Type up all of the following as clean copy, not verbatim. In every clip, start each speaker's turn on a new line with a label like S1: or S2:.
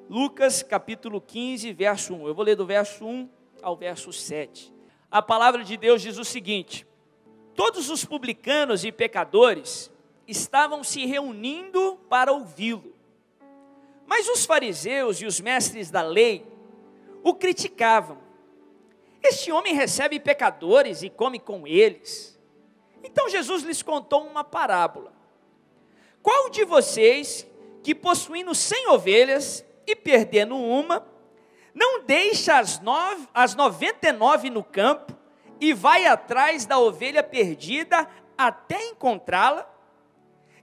S1: Lucas capítulo 15, verso 1. Eu vou ler do verso 1 ao verso 7. A palavra de Deus diz o seguinte: todos os publicanos e pecadores estavam se reunindo para ouvi-lo. Mas os fariseus e os mestres da lei o criticavam. Este homem recebe pecadores e come com eles. Então Jesus lhes contou uma parábola. Qual de vocês, que possuindo 100 ovelhas e perdendo uma, não deixa as 99 no campo e vai atrás da ovelha perdida até encontrá-la?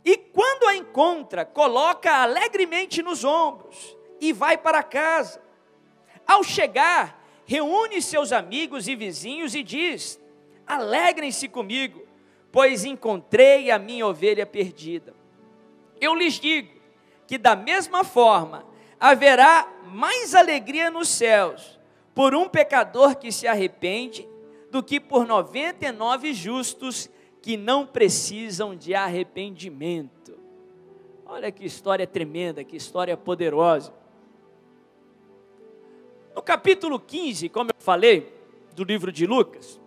S1: E quando a encontra, coloca alegremente nos ombros e vai para casa. Ao chegar, reúne seus amigos e vizinhos e diz: alegrem-se comigo, pois encontrei a minha ovelha perdida. Eu lhes digo que da mesma forma haverá mais alegria nos céus por um pecador que se arrepende do que por 99 justos que não precisam de arrependimento. Olha que história tremenda, que história poderosa. No capítulo 15, como eu falei, do livro de Lucas,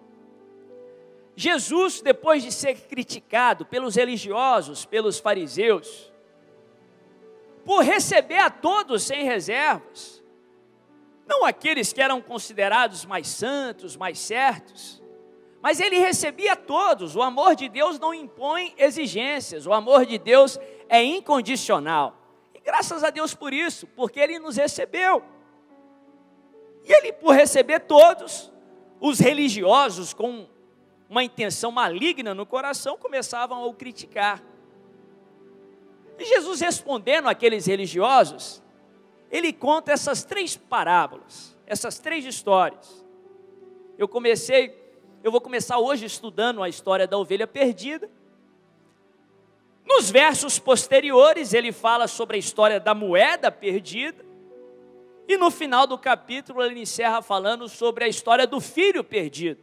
S1: Jesus, depois de ser criticado pelos religiosos, pelos fariseus, por receber a todos sem reservas, não aqueles que eram considerados mais santos, mais certos, mas ele recebia a todos. O amor de Deus não impõe exigências, o amor de Deus é incondicional. E graças a Deus por isso, porque ele nos recebeu. E ele, por receber todos, os religiosos com uma intenção maligna no coração, começavam a o criticar. E Jesus, respondendo àqueles religiosos, ele conta essas 3 parábolas, essas 3 histórias. Eu vou começar hoje estudando a história da ovelha perdida. Nos versos posteriores, ele fala sobre a história da moeda perdida. E no final do capítulo, ele encerra falando sobre a história do filho perdido.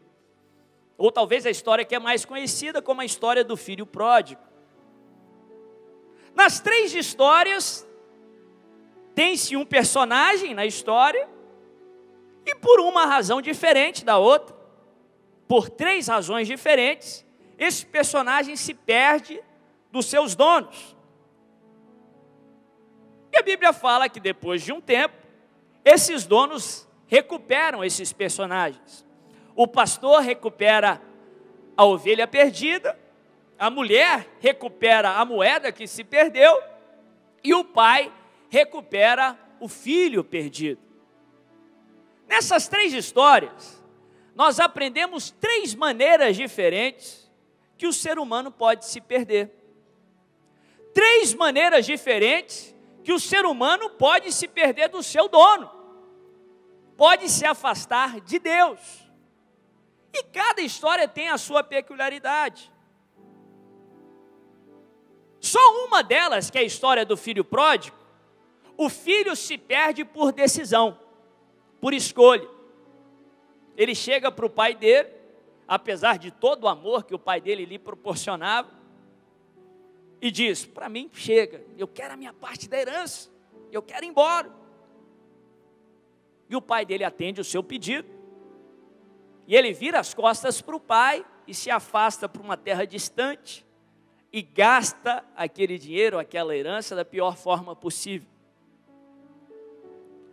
S1: Ou talvez a história que é mais conhecida como a história do filho pródigo. Nas 3 histórias, tem-se um personagem na história, e por uma razão diferente da outra, por 3 razões diferentes, esse personagem se perde dos seus donos. E a Bíblia fala que depois de um tempo, esses donos recuperam esses personagens. O pastor recupera a ovelha perdida, a mulher recupera a moeda que se perdeu, e o pai recupera o filho perdido. Nessas 3 histórias, nós aprendemos 3 maneiras diferentes que o ser humano pode se perder. 3 maneiras diferentes que o ser humano pode se perder do seu dono, pode se afastar de Deus. E cada história tem a sua peculiaridade. Só uma delas, que é a história do filho pródigo, o filho se perde por decisão, por escolha. Ele chega para o pai dele, apesar de todo o amor que o pai dele lhe proporcionava, e diz: para mim chega, eu quero a minha parte da herança, eu quero ir embora. E o pai dele atende o seu pedido, e ele vira as costas para o pai e se afasta para uma terra distante, e gasta aquele dinheiro, aquela herança da pior forma possível.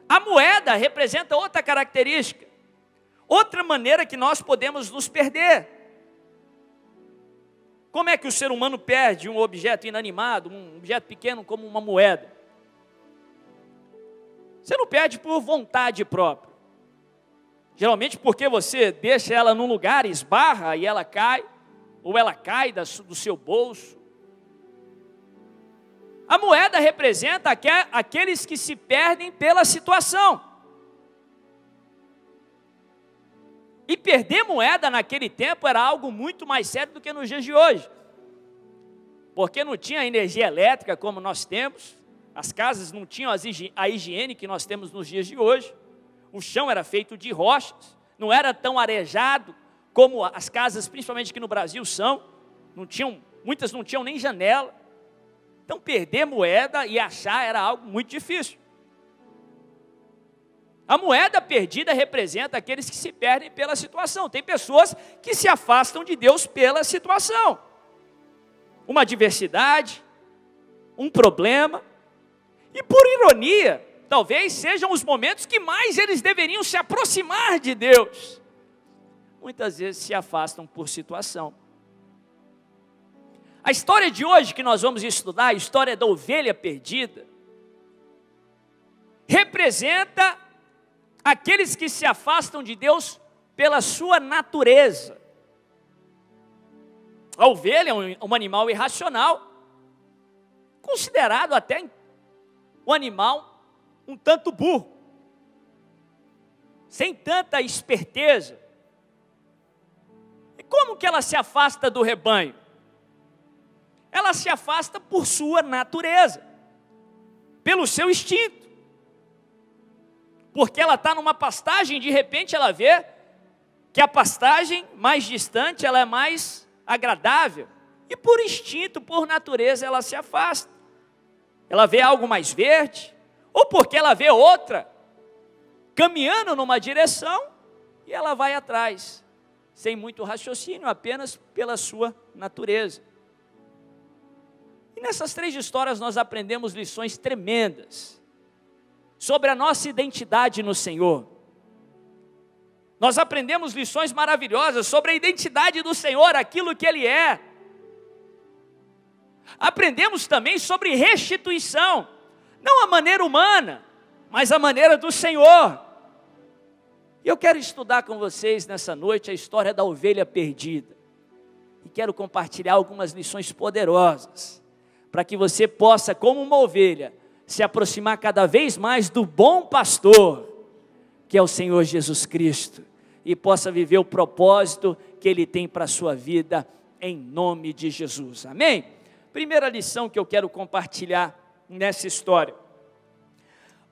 S1: A moeda representa outra característica, outra maneira que nós podemos nos perder. Como é que o ser humano perde um objeto inanimado, um objeto pequeno como uma moeda? Você não perde por vontade própria. Geralmente porque você deixa ela num lugar, esbarra e ela cai, ou ela cai do seu bolso. A moeda representa aqueles que se perdem pela situação. E perder moeda naquele tempo era algo muito mais sério do que nos dias de hoje. Porque não tinha energia elétrica como nós temos, as casas não tinham a higiene que nós temos nos dias de hoje, o chão era feito de rochas, não era tão arejado como as casas, principalmente aqui no Brasil, são, muitas não tinham nem janela. Então perder moeda e achar era algo muito difícil. A moeda perdida representa aqueles que se perdem pela situação. Tem pessoas que se afastam de Deus pela situação. Uma adversidade, um problema. E por ironia, talvez sejam os momentos que mais eles deveriam se aproximar de Deus. Muitas vezes se afastam por situação. A história de hoje que nós vamos estudar, a história da ovelha perdida, representa aqueles que se afastam de Deus pela sua natureza. A ovelha é um animal irracional, considerado até um animal um tanto burro, sem tanta esperteza. E como que ela se afasta do rebanho? Ela se afasta por sua natureza, pelo seu instinto. Porque ela está numa pastagem, de repente ela vê que a pastagem mais distante, ela é mais agradável. E por instinto, por natureza, ela se afasta. Ela vê algo mais verde, ou porque ela vê outra caminhando numa direção, e ela vai atrás, sem muito raciocínio, apenas pela sua natureza. E nessas 3 histórias nós aprendemos lições tremendas sobre a nossa identidade no Senhor. Nós aprendemos lições maravilhosas sobre a identidade do Senhor, aquilo que Ele é. Aprendemos também sobre restituição, não a maneira humana, mas a maneira do Senhor. E eu quero estudar com vocês nessa noite a história da ovelha perdida. E quero compartilhar algumas lições poderosas, para que você possa, como uma ovelha, se aproximar cada vez mais do bom pastor, que é o Senhor Jesus Cristo, e possa viver o propósito que Ele tem para a sua vida, em nome de Jesus, amém? Primeira lição que eu quero compartilhar nessa história: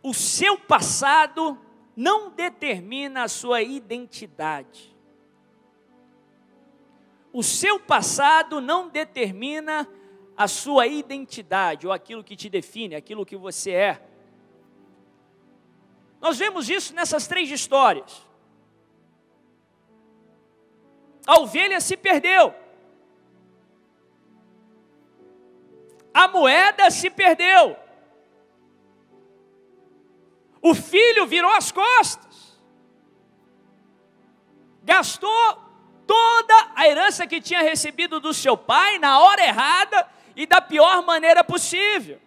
S1: o seu passado não determina a sua identidade. O seu passado não determina a sua identidade, ou aquilo que te define, aquilo que você é. Nós vemos isso nessas 3 histórias. A ovelha se perdeu. A moeda se perdeu. O filho virou as costas. Gastou toda a herança que tinha recebido do seu pai na hora errada e da pior maneira possível.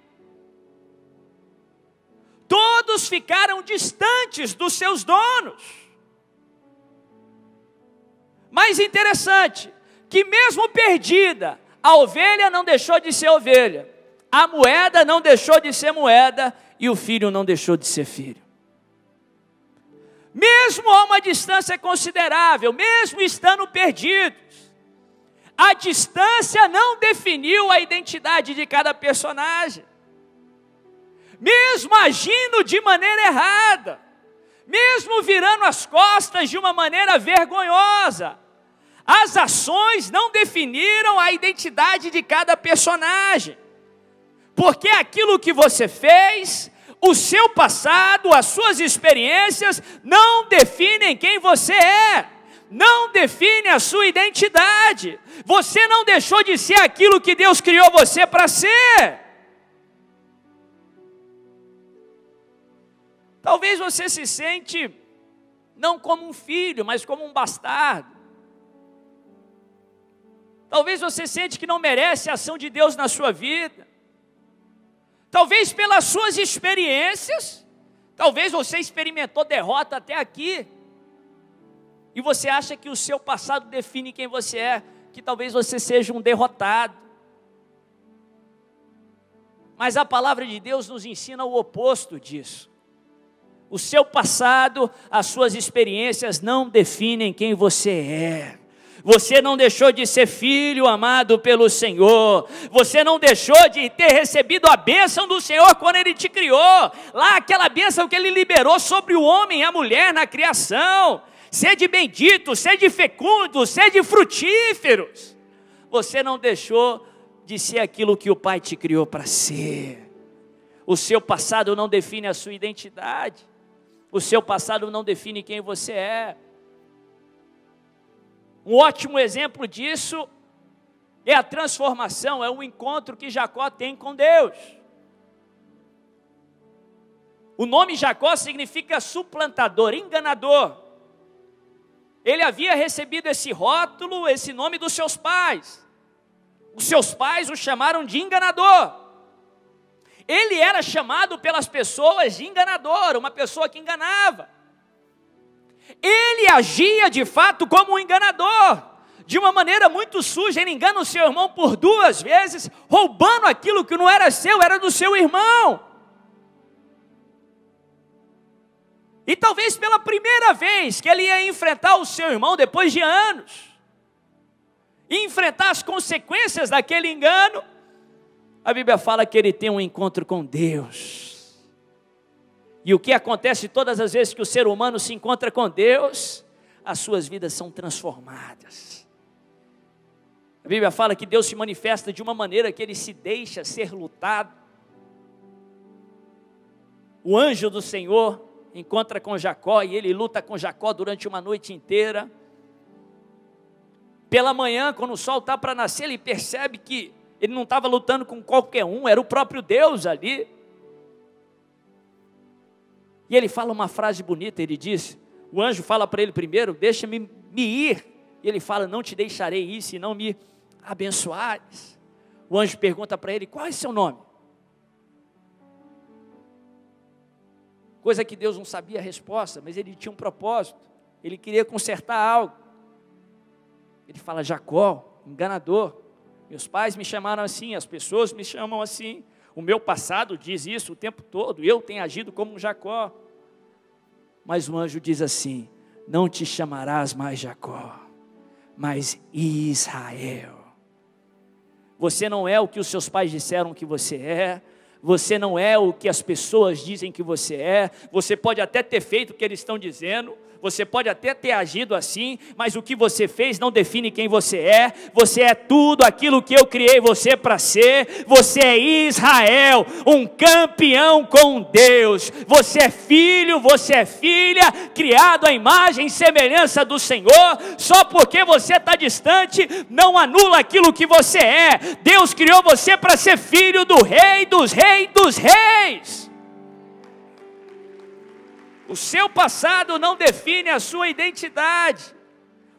S1: Todos ficaram distantes dos seus donos. Mas interessante, que mesmo perdida, a ovelha não deixou de ser ovelha, a moeda não deixou de ser moeda, e o filho não deixou de ser filho. Mesmo a uma distância considerável, mesmo estando perdidos, a distância não definiu a identidade de cada personagem. Mesmo agindo de maneira errada, mesmo virando as costas de uma maneira vergonhosa, as ações não definiram a identidade de cada personagem. Porque aquilo que você fez, o seu passado, as suas experiências, não definem quem você é, não define a sua identidade. Você não deixou de ser aquilo que Deus criou você para ser. Talvez você se sente não como um filho, mas como um bastardo. Talvez você sente que não merece a ação de Deus na sua vida. Talvez pelas suas experiências, talvez você experimentou derrota até aqui, e você acha que o seu passado define quem você é, que talvez você seja um derrotado. Mas a palavra de Deus nos ensina o oposto disso. O seu passado, as suas experiências não definem quem você é. Você não deixou de ser filho amado pelo Senhor. Você não deixou de ter recebido a bênção do Senhor quando Ele te criou. Lá aquela bênção que Ele liberou sobre o homem e a mulher na criação. Sede benditos, sede fecundos, sede frutíferos. Você não deixou de ser aquilo que o Pai te criou para ser. O seu passado não define a sua identidade. O seu passado não define quem você é. Um ótimo exemplo disso é a transformação, é o encontro que Jacó tem com Deus. O nome Jacó significa suplantador, enganador. Ele havia recebido esse rótulo, esse nome dos seus pais. Os seus pais o chamaram de enganador. Ele era chamado pelas pessoas de enganador, uma pessoa que enganava. Ele agia de fato como um enganador, de uma maneira muito suja. Ele engana o seu irmão por 2 vezes, roubando aquilo que não era seu, era do seu irmão. E talvez pela primeira vez que ele ia enfrentar o seu irmão, depois de anos, e enfrentar as consequências daquele engano, a Bíblia fala que ele tem um encontro com Deus. E o que acontece todas as vezes que o ser humano se encontra com Deus? As suas vidas são transformadas. A Bíblia fala que Deus se manifesta de uma maneira que ele se deixa ser lutado. O anjo do Senhor encontra com Jacó e ele luta com Jacó durante uma noite inteira. Pela manhã, quando o sol está para nascer, ele percebe que ele não estava lutando com qualquer um, era o próprio Deus ali. E ele fala uma frase bonita, ele diz, o anjo fala para ele primeiro, deixa-me ir. E ele fala, não te deixarei ir, se não me abençoares. O anjo pergunta para ele, qual é seu nome? Coisa que Deus não sabia a resposta, mas ele tinha um propósito, ele queria consertar algo. Ele fala, Jacó, enganador, meus pais me chamaram assim, as pessoas me chamam assim, o meu passado diz isso o tempo todo, eu tenho agido como um Jacó. Mas o anjo diz assim, não te chamarás mais Jacó, mas Israel. Você não é o que os seus pais disseram que você é, você não é o que as pessoas dizem que você é, você pode até ter feito o que eles estão dizendo, você pode até ter agido assim, mas o que você fez não define quem você é tudo aquilo que eu criei você para ser, você é Israel, um campeão com Deus, você é filho, você é filha, criado à imagem e semelhança do Senhor, só porque você está distante, não anula aquilo que você é, Deus criou você para ser filho do Rei dos Reis dos Reis. O seu passado não define a sua identidade.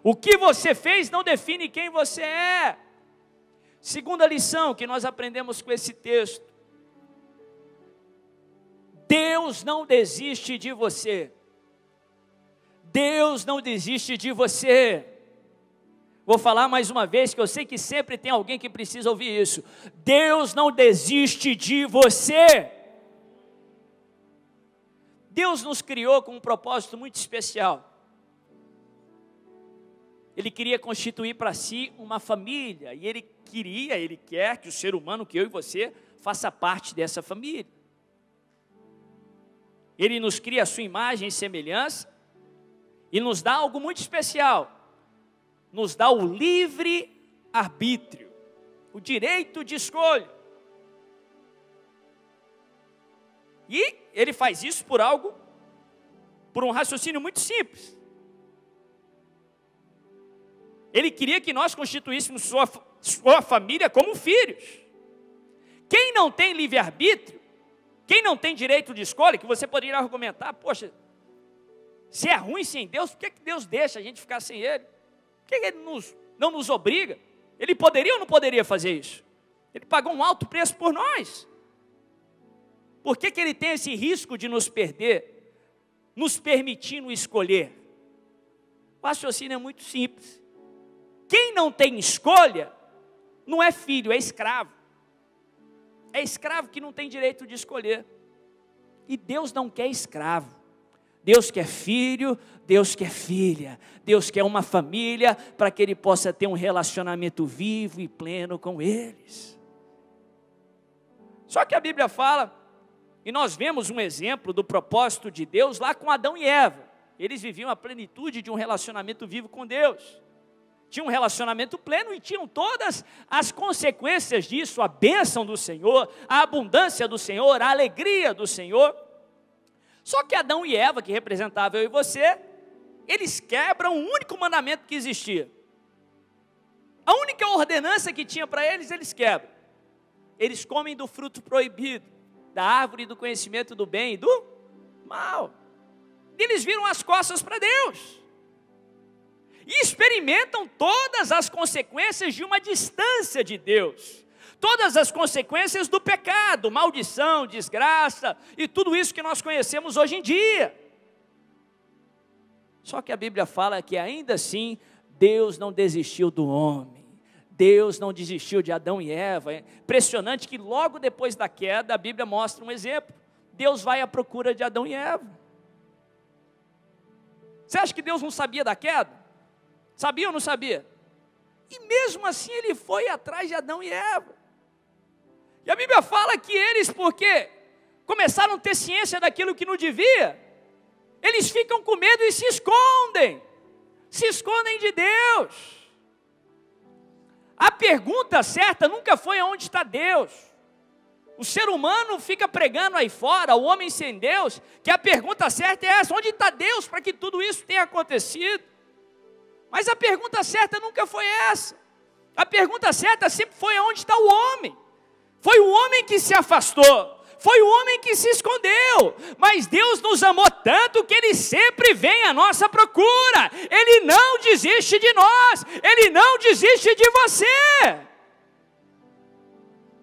S1: O que você fez não define quem você é. Segunda lição que nós aprendemos com esse texto. Deus não desiste de você. Deus não desiste de você. Vou falar mais uma vez, que eu sei que sempre tem alguém que precisa ouvir isso. Deus não desiste de você. Deus nos criou com um propósito muito especial. Ele queria constituir para si uma família, e Ele quer que o ser humano, que eu e você, faça parte dessa família. Ele nos cria a sua imagem e semelhança, e nos dá algo muito especial, nos dá o livre arbítrio, o direito de escolha. E Ele faz isso por um raciocínio muito simples. Ele queria que nós constituíssemos sua família como filhos. Quem não tem livre-arbítrio, quem não tem direito de escolha, que você poderia argumentar, poxa, se é ruim sem Deus, por que Deus deixa a gente ficar sem Ele? Por que Ele não nos obriga? Ele poderia ou não poderia fazer isso? Ele pagou um alto preço por nós. Por que Ele tem esse risco de nos perder, nos permitindo escolher? O raciocínio é muito simples. Quem não tem escolha, não é filho, é escravo. É escravo que não tem direito de escolher. E Deus não quer escravo. Deus quer filho, Deus quer filha. Deus quer uma família para que Ele possa ter um relacionamento vivo e pleno com eles. Só que a Bíblia fala, e nós vemos um exemplo do propósito de Deus lá com Adão e Eva. Eles viviam a plenitude de um relacionamento vivo com Deus. Tinham um relacionamento pleno e tinham todas as consequências disso, a bênção do Senhor, a abundância do Senhor, a alegria do Senhor. Só que Adão e Eva, que representavam eu e você, eles quebram o único mandamento que existia. A única ordenança que tinha para eles, eles quebram. Eles comem do fruto proibido, da árvore do conhecimento do bem e do mal. Eles viram as costas para Deus. E experimentam todas as consequências de uma distância de Deus. Todas as consequências do pecado, maldição, desgraça e tudo isso que nós conhecemos hoje em dia. Só que a Bíblia fala que ainda assim, Deus não desistiu do homem. Deus não desistiu de Adão e Eva. É impressionante que logo depois da queda, a Bíblia mostra um exemplo. Deus vai à procura de Adão e Eva. Você acha que Deus não sabia da queda? Sabia ou não sabia? E mesmo assim ele foi atrás de Adão e Eva. E a Bíblia fala que eles, porque começaram a ter ciência daquilo que não devia, eles ficam com medo e se escondem de Deus. A pergunta certa nunca foi aonde está Deus. O ser humano fica pregando aí fora, o homem sem Deus, que a pergunta certa é essa: onde está Deus para que tudo isso tenha acontecido? Mas a pergunta certa nunca foi essa. A pergunta certa sempre foi aonde está o homem. Foi o homem que se afastou, foi o homem que se escondeu, mas Deus nos amou tanto que Ele sempre vem à nossa procura. Ele não desiste de nós, Ele não desiste de você.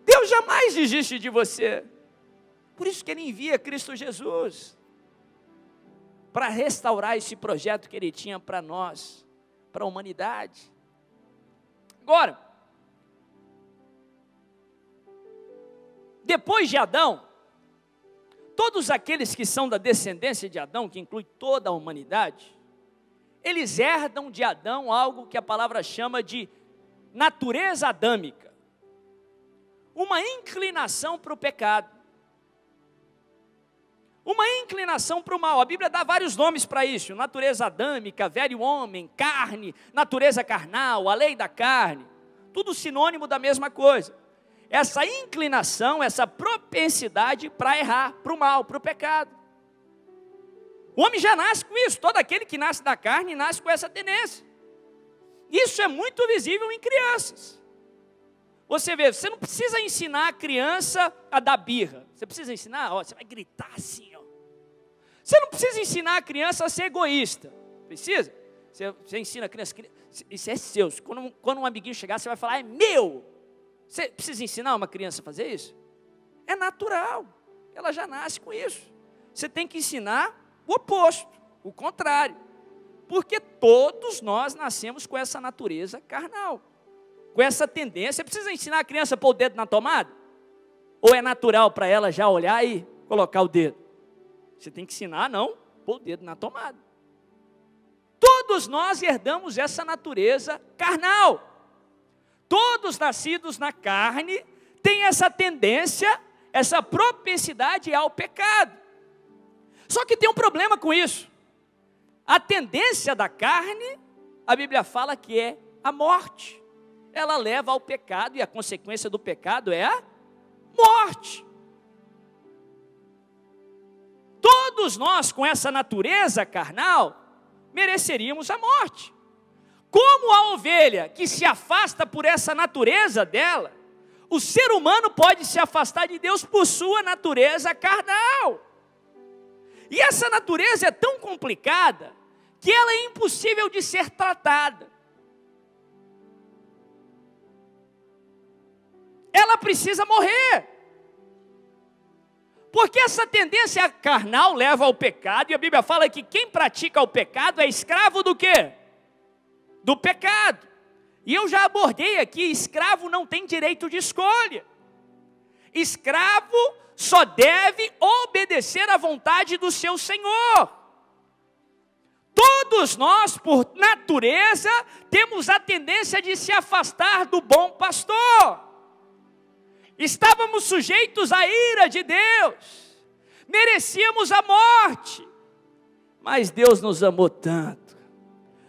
S1: Deus jamais desiste de você. Por isso que Ele envia Cristo Jesus, para restaurar esse projeto que Ele tinha para nós, para a humanidade. Agora, depois de Adão, todos aqueles que são da descendência de Adão, que inclui toda a humanidade, eles herdam de Adão algo que a palavra chama de natureza adâmica, uma inclinação para o pecado, uma inclinação para o mal. A Bíblia dá vários nomes para isso: natureza adâmica, velho homem, carne, natureza carnal, a lei da carne, tudo sinônimo da mesma coisa. Essa inclinação, essa propensidade para errar, para o mal, para o pecado. O homem já nasce com isso. Todo aquele que nasce da carne nasce com essa tendência. Isso é muito visível em crianças. Você vê, você não precisa ensinar a criança a dar birra. Você precisa ensinar, ó, você vai gritar assim, ó. Você não precisa ensinar a criança a ser egoísta. Precisa? Você ensina a criança, isso é seu. Quando um amiguinho chegar, você vai falar, é meu. Você precisa ensinar uma criança a fazer isso? É natural, ela já nasce com isso. Você tem que ensinar o oposto, o contrário. Porque todos nós nascemos com essa natureza carnal, com essa tendência. Você precisa ensinar a criança a pôr o dedo na tomada? Ou é natural para ela já olhar e colocar o dedo? Você tem que ensinar, não, pôr o dedo na tomada. Todos nós herdamos essa natureza carnal. Todos nascidos na carne têm essa tendência, essa propensidade ao pecado. Só que tem um problema com isso. A tendência da carne, a Bíblia fala que é a morte. Ela leva ao pecado e a consequência do pecado é a morte. Todos nós com essa natureza carnal mereceríamos a morte. Como a ovelha que se afasta por essa natureza dela, o ser humano pode se afastar de Deus por sua natureza carnal. E essa natureza é tão complicada que ela é impossível de ser tratada. Ela precisa morrer. Porque essa tendência carnal leva ao pecado, e a Bíblia fala que quem pratica o pecado é escravo do quê? Do pecado. E eu já abordei aqui, escravo não tem direito de escolha. Escravo só deve obedecer à vontade do seu Senhor. Todos nós, por natureza, temos a tendência de se afastar do bom pastor. Estávamos sujeitos à ira de Deus, merecíamos a morte, mas Deus nos amou tanto,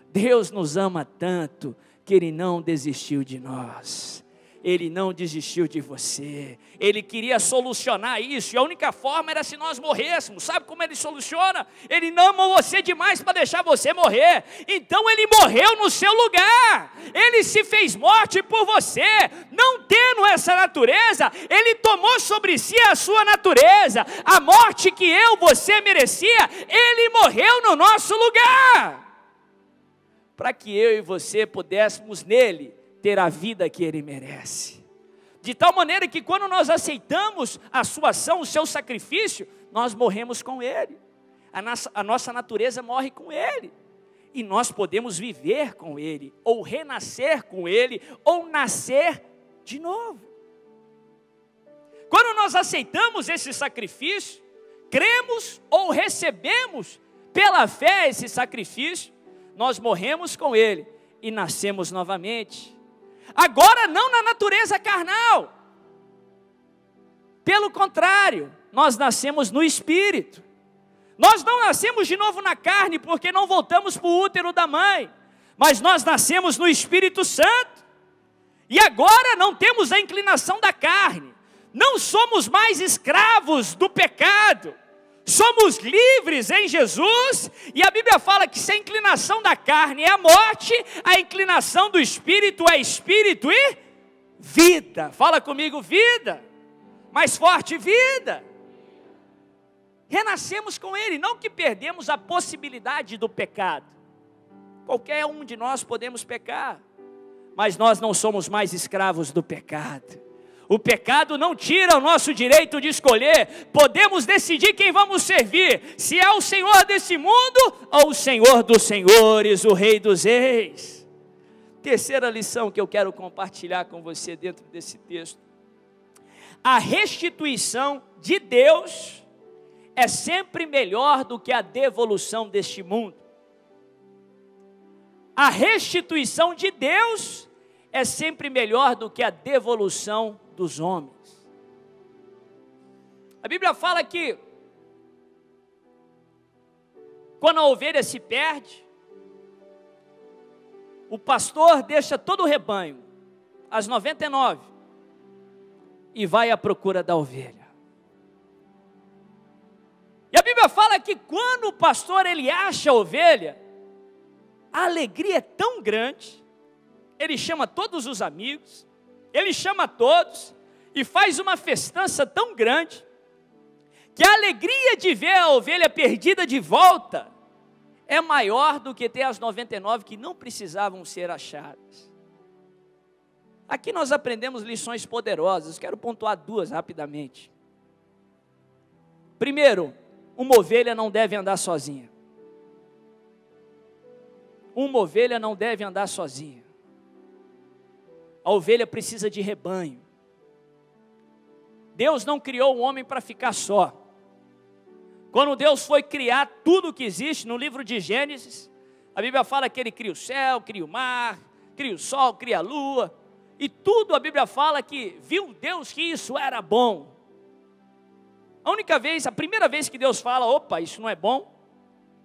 S1: Deus nos ama tanto, que Ele não desistiu de nós. Ele não desistiu de você. Ele queria solucionar isso, e a única forma era se nós morrêssemos. Sabe como Ele soluciona? Ele não amou você demais para deixar você morrer. Então Ele morreu no seu lugar. Ele se fez morte por você. Não tendo essa natureza, Ele tomou sobre si a sua natureza. A morte que você merecia, Ele morreu no nosso lugar. Para que eu e você pudéssemos nele ter a vida que ele merece. De tal maneira que quando nós aceitamos a sua ação, o seu sacrifício, nós morremos com ele. A nossa natureza morre com ele. E nós podemos viver com ele, ou renascer com ele, ou nascer de novo. Quando nós aceitamos esse sacrifício, cremos ou recebemos pela fé esse sacrifício, nós morremos com ele e nascemos novamente. Agora não na natureza carnal. Pelo contrário, nós nascemos no Espírito. Nós não nascemos de novo na carne, porque não voltamos para o útero da mãe. Mas nós nascemos no Espírito Santo. E agora não temos a inclinação da carne. Não somos mais escravos do pecado. Somos livres em Jesus, e a Bíblia fala que se a inclinação da carne é a morte, a inclinação do Espírito é Espírito e vida. Fala comigo, vida. Mais forte, vida. Renascemos com Ele, não que perdemos a possibilidade do pecado. Qualquer um de nós podemos pecar, mas nós não somos mais escravos do pecado. O pecado não tira o nosso direito de escolher. Podemos decidir quem vamos servir. Se é o Senhor desse mundo ou o Senhor dos senhores, o Rei dos reis. Terceira lição que eu quero compartilhar com você dentro desse texto. A restituição de Deus é sempre melhor do que a devolução deste mundo. A restituição de Deus é sempre melhor do que a devolução dos homens. A Bíblia fala que quando a ovelha se perde, o pastor deixa todo o rebanho, as 99, e vai à procura da ovelha. E a Bíblia fala que quando o pastor ele acha a ovelha, a alegria é tão grande, ele chama todos os amigos, ele chama todos e faz uma festança tão grande, que a alegria de ver a ovelha perdida de volta é maior do que ter as 99 que não precisavam ser achadas. Aqui nós aprendemos lições poderosas, quero pontuar duas rapidamente. Primeiro, uma ovelha não deve andar sozinha. Uma ovelha não deve andar sozinha. A ovelha precisa de rebanho. Deus não criou o homem para ficar só. Quando Deus foi criar tudo o que existe no livro de Gênesis, a Bíblia fala que Ele cria o céu, cria o mar, cria o sol, cria a lua, e tudo a Bíblia fala que viu Deus que isso era bom. A primeira vez que Deus fala, opa, isso não é bom,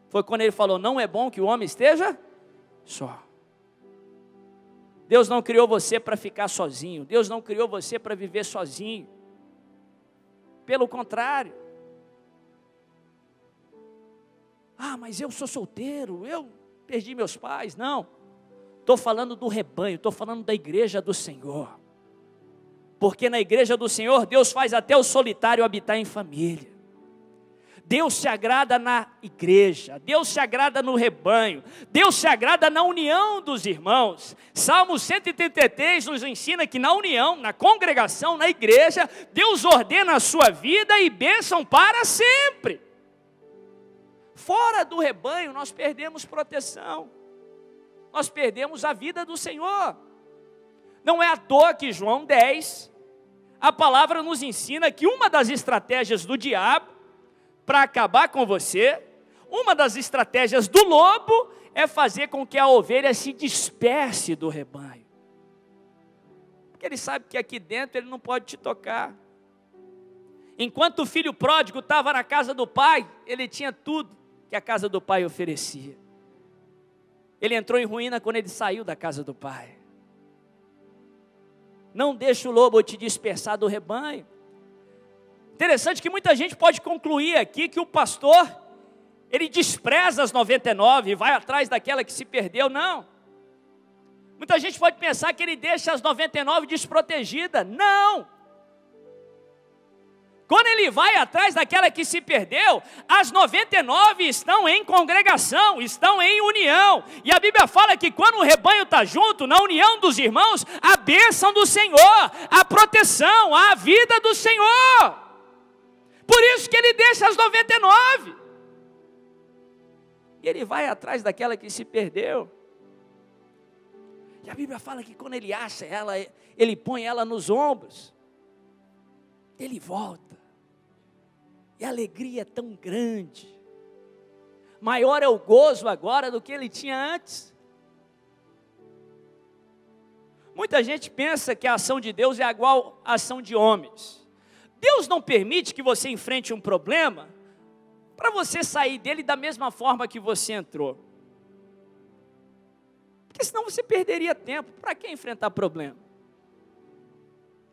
S1: foi quando Ele falou, não é bom que o homem esteja só. Deus não criou você para ficar sozinho. Deus não criou você para viver sozinho. Pelo contrário. Ah, mas eu sou solteiro, eu perdi meus pais. Não. Estou falando do rebanho, estou falando da igreja do Senhor. Porque na igreja do Senhor, Deus faz até o solitário habitar em família. Deus se agrada na igreja, Deus se agrada no rebanho, Deus se agrada na união dos irmãos. Salmo 133 nos ensina que na união, na congregação, na igreja, Deus ordena a sua vida e bênção para sempre. Fora do rebanho nós perdemos proteção, nós perdemos a vida do Senhor. Não é à toa que João 10, a palavra nos ensina que uma das estratégias do diabo para acabar com você, uma das estratégias do lobo é fazer com que a ovelha se disperse do rebanho. Porque ele sabe que aqui dentro ele não pode te tocar. Enquanto o filho pródigo estava na casa do pai, ele tinha tudo que a casa do pai oferecia. Ele entrou em ruína quando ele saiu da casa do pai. não deixa o lobo te dispersar do rebanho. Interessante que muita gente pode concluir aqui que o pastor, ele despreza as 99 e vai atrás daquela que se perdeu. Não. Muita gente pode pensar que ele deixa as 99 desprotegidas. Não. Quando ele vai atrás daquela que se perdeu, as 99 estão em congregação, estão em união. E a Bíblia fala que quando o rebanho está junto, na união dos irmãos, a bênção do Senhor, a proteção, a vida do Senhor. Por isso que ele deixa as 99. E ele vai atrás daquela que se perdeu. E a Bíblia fala que quando ele acha ela, ele põe ela nos ombros. Ele volta. E a alegria é tão grande. Maior é o gozo agora do que ele tinha antes. Muita gente pensa que a ação de Deus é igual à ação de homens. Deus não permite que você enfrente um problema para você sair dele da mesma forma que você entrou. Porque senão você perderia tempo. Para que enfrentar problema?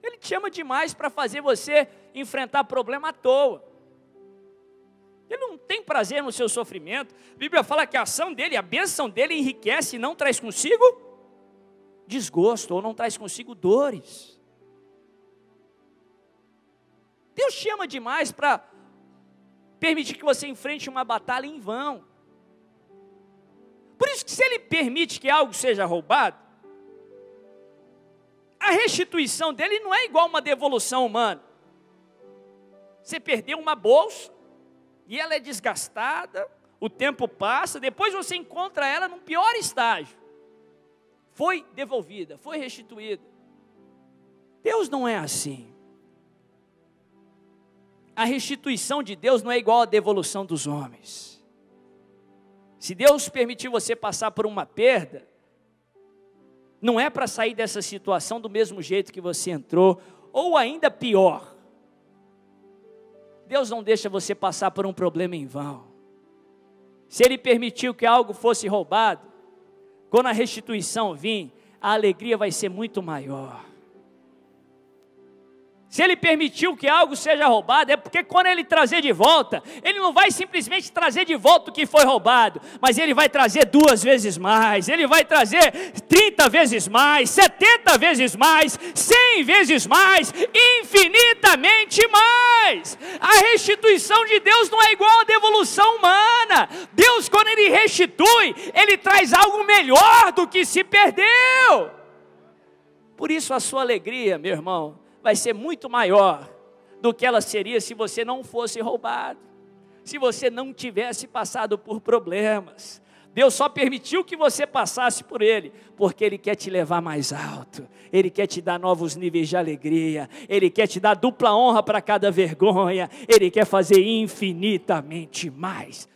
S1: Ele te ama demais para fazer você enfrentar problema à toa. Ele não tem prazer no seu sofrimento. A Bíblia fala que a ação dele, a bênção dele enriquece e não traz consigo desgosto, ou não traz consigo dores. Deus te ama demais para permitir que você enfrente uma batalha em vão. Por isso que se Ele permite que algo seja roubado, a restituição dele não é igual uma devolução humana. Você perdeu uma bolsa, e ela é desgastada, o tempo passa, depois você encontra ela num pior estágio. Foi devolvida, foi restituída. Deus não é assim. A restituição de Deus não é igual à devolução dos homens. Se Deus permitir você passar por uma perda, não é para sair dessa situação do mesmo jeito que você entrou, ou ainda pior. Deus não deixa você passar por um problema em vão. Se Ele permitiu que algo fosse roubado, quando a restituição vir, a alegria vai ser muito maior. Se Ele permitiu que algo seja roubado, é porque quando Ele trazer de volta, Ele não vai simplesmente trazer de volta o que foi roubado, mas Ele vai trazer 2 vezes mais, Ele vai trazer 30 vezes mais, 70 vezes mais, 100 vezes mais, infinitamente mais. A restituição de Deus não é igual à devolução humana. Deus, quando Ele restitui, Ele traz algo melhor do que se perdeu. Por isso a sua alegria, meu irmão, vai ser muito maior do que ela seria se você não fosse roubado, se você não tivesse passado por problemas. Deus só permitiu que você passasse por ele, porque Ele quer te levar mais alto, Ele quer te dar novos níveis de alegria, Ele quer te dar dupla honra para cada vergonha, Ele quer fazer infinitamente mais.